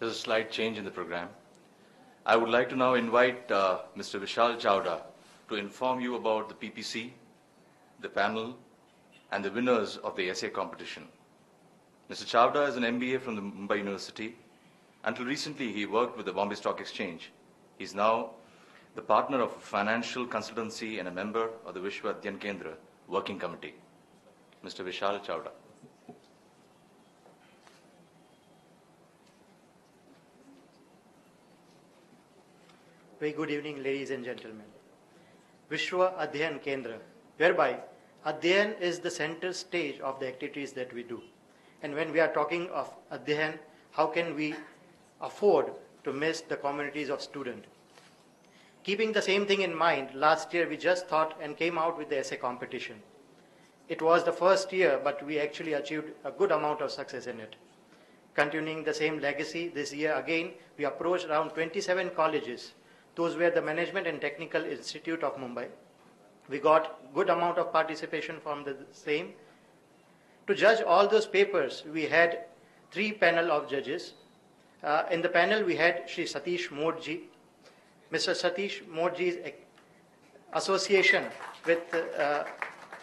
There's a slight change in the program. I would like to now invite Mr. Vishal Chawda to inform you about the PPC, the panel, and the winners of the essay competition. Mr. Chawda is an MBA from the Mumbai University. Until recently, he worked with the Bombay Stock Exchange. He's now the partner of a financial consultancy and a member of the Vishwa Adhyayan Kendra working committee. Mr. Vishal Chawda. Very good evening, ladies and gentlemen. Vishwa Adhyayan Kendra, whereby Adhyayan is the center stage of the activities that we do. And when we are talking of Adhyayan, how can we afford to miss the communities of students? Keeping the same thing in mind, last year we just thought and came out with the essay competition. It was the first year, but we actually achieved a good amount of success in it. Continuing the same legacy, this year again, we approached around 27 colleges. Those were the Management and Technical Institute of Mumbai. We got good amount of participation from the same. To judge all those papers, we had 3 panel of judges. In the panel, we had Shri Satish Modji. Mr. Satish Modji's association with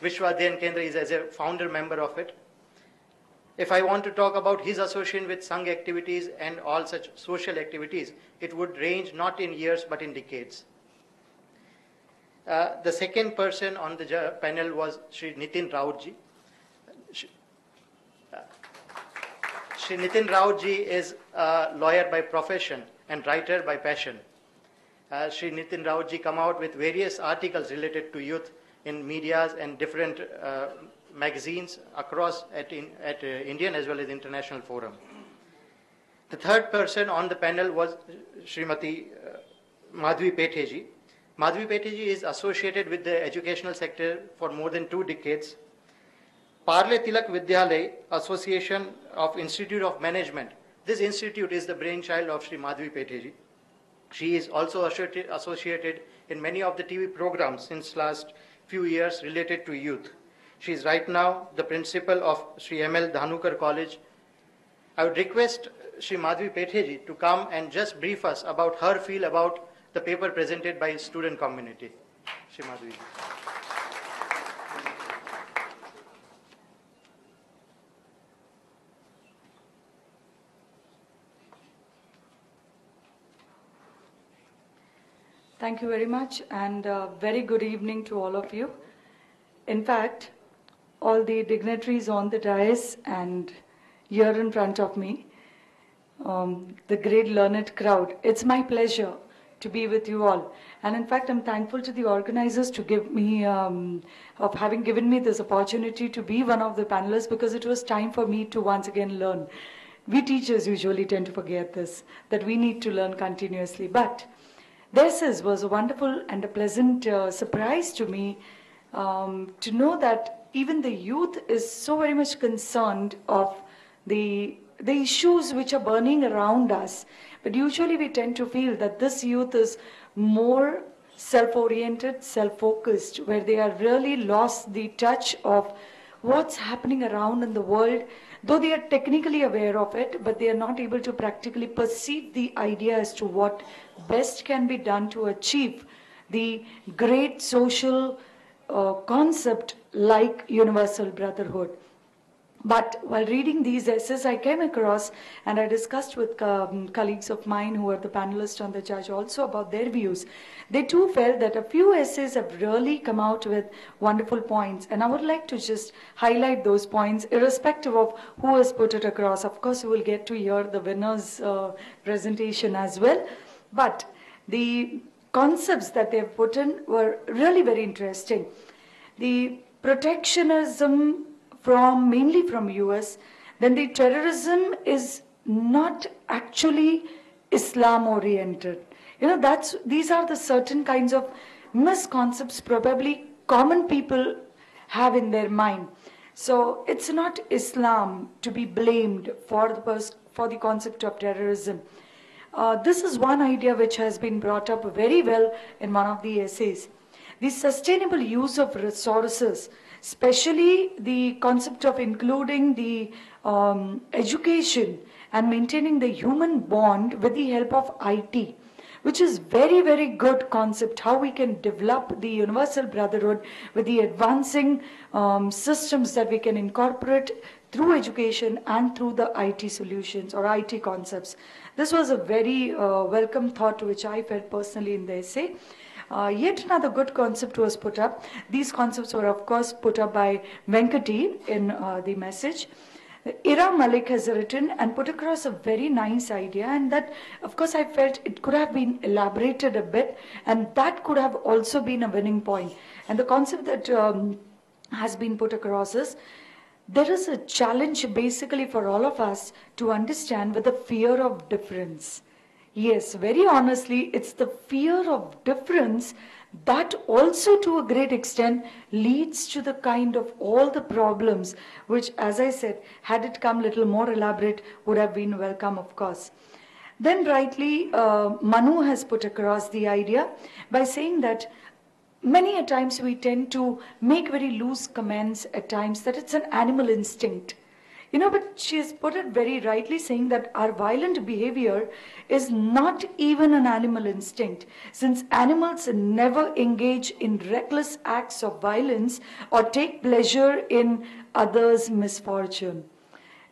Vishwa Adhyayan Kendra is as a founder member of it. If I want to talk about his association with Sangh activities and all such social activities, it would range not in years but in decades. The second person on the panel was Shri Nitin Rautji. Shri Nitin Rautji is a lawyer by profession and writer by passion. Shri Nitin Rautji come out with various articles related to youth in medias and different magazines across at Indian as well as international forum. The third person on the panel was Srimati Madhavi Pethe ji. Madhavi Pethe ji is associated with the educational sector for more than 2 decades. Parle Tilak Vidyalay Association of Institute of Management. This institute is the brainchild of Shri Madhavi Pethe ji. She is also associated in many of the TV programs since last few years related to youth. She is right now the principal of Shri M.L. Dahanukar College. I would request Shri Madhavi Pethe ji to come and just brief us about her feel about the paper presented by student community. Shri Madhavi ji. Thank you very much, and very good evening to all of you. In fact, all the dignitaries on the dais and here in front of me, the great learned crowd, it's my pleasure to be with you all. And in fact, I'm thankful to the organizers to give me, of having given me this opportunity to be one of the panelists, because it was time for me to once again learn. We teachers usually tend to forget this, that we need to learn continuously. But this was a wonderful and a pleasant surprise to me to know that even the youth is so very much concerned of the issues which are burning around us. But usually we tend to feel that this youth is more self-oriented, self-focused, where they are really lost the touch of what's happening around in the world. Though they are technically aware of it, but they are not able to practically perceive the idea as to what best can be done to achieve the great social concept like Universal Brotherhood. But while reading these essays, I came across and I discussed with colleagues of mine who are the panelists on the judge also about their views. They too felt that a few essays have really come out with wonderful points, and I would like to just highlight those points irrespective of who has put it across. Of course, we will get to hear the winner's presentation as well. But the concepts that they have put in were really very interesting. The protectionism mainly from US, then the terrorism is not actually Islam oriented. You know, these are the certain kinds of misconceptions probably common people have in their mind. So it's not Islam to be blamed for the concept of terrorism. This is one idea which has been brought up very well in one of the essays. The sustainable use of resources. especially the concept of including the education and maintaining the human bond with the help of IT, which is very, very good concept, how we can develop the Universal Brotherhood with the advancing systems that we can incorporate through education and through the IT solutions or IT concepts. This was a very welcome thought which I felt personally in the essay. Yet another good concept was put up. These concepts were of course put up by Venkati in the message. Ira Malik has written and put across a very nice idea, and that of course I felt it could have been elaborated a bit, and that could have also been a winning point. And the concept that has been put across is, there is a challenge basically for all of us to understand with the fear of difference. Yes, very honestly, it's the fear of difference that also to a great extent leads to the kind of all the problems which, as I said, had it come little more elaborate, would have been welcome, of course. Then rightly, Manu has put across the idea by saying that many a times we tend to make very loose comments at times that it's an animal instinct. You know, but she has put it very rightly, saying that our violent behavior is not even an animal instinct, since animals never engage in reckless acts of violence or take pleasure in others' misfortune.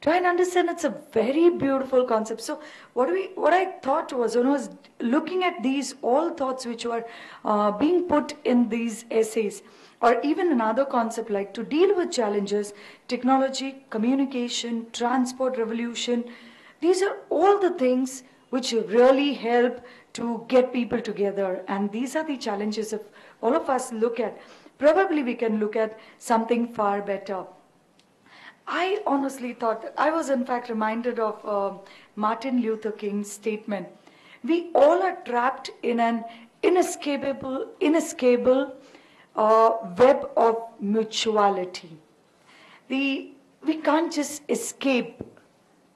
Try and understand, it's a very beautiful concept. So what I thought was, was looking at these all thoughts which were being put in these essays, or even another concept like to deal with challenges, technology, communication, transport revolution. These are all the things which really help to get people together. And these are the challenges if all of us look at. Probably we can look at something far better. I honestly thought that I was in fact reminded of Martin Luther King's statement. We all are trapped in an inescapable web of mutuality. We can't just escape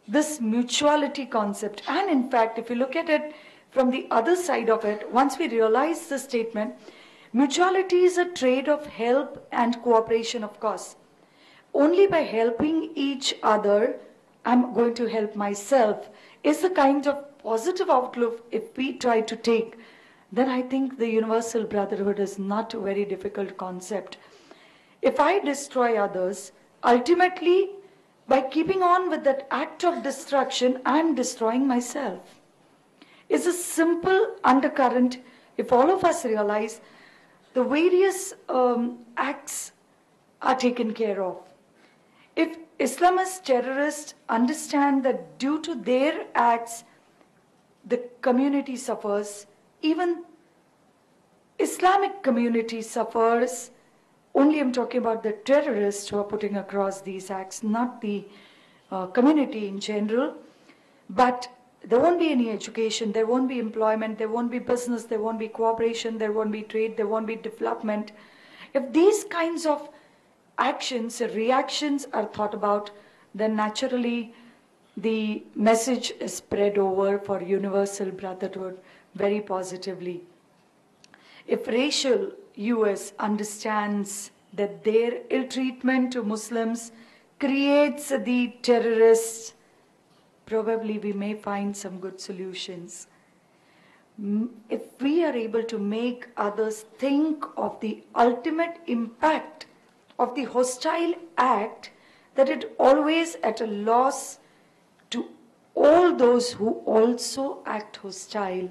this mutuality concept. And in fact, if you look at it from the other side of it, once we realize the statement, mutuality is a trade of help and cooperation, of course. Only by helping each other, I'm going to help myself, is the kind of positive outlook if we try to take. Then I think the Universal Brotherhood is not a very difficult concept. If I destroy others, ultimately, by keeping on with that act of destruction, I'm destroying myself. It's a simple undercurrent. If all of us realize the various acts are taken care of. If Islamist terrorists understand that due to their acts, the community suffers, even Islamic community suffers, only I'm talking about the terrorists who are putting across these acts, not the community in general, but there won't be any education, there won't be employment, there won't be business, there won't be cooperation, there won't be trade, there won't be development. If these kinds of actions, reactions are thought about, then naturally the message is spread over for Universal Brotherhood very positively. If racial US understands that their ill treatment to Muslims creates the terrorists, probably we may find some good solutions. If we are able to make others think of the ultimate impact of the hostile act, that it always at a loss to all those who also act hostile,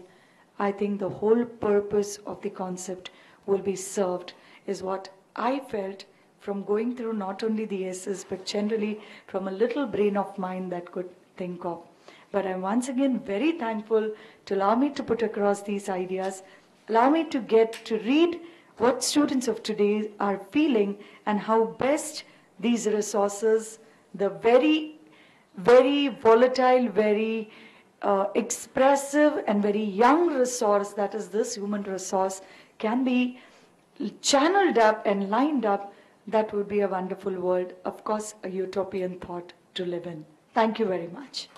I think the whole purpose of the concept will be served, is what I felt from going through not only the essays, but generally from a little brain of mine that could think of. But I'm once again very thankful to allow me to put across these ideas, allow me to get to read what students of today are feeling and how best these resources, the very, very volatile, very expressive and very young resource that is this human resource can be channeled up and lined up, that would be a wonderful world. Of course, a utopian thought to live in. Thank you very much.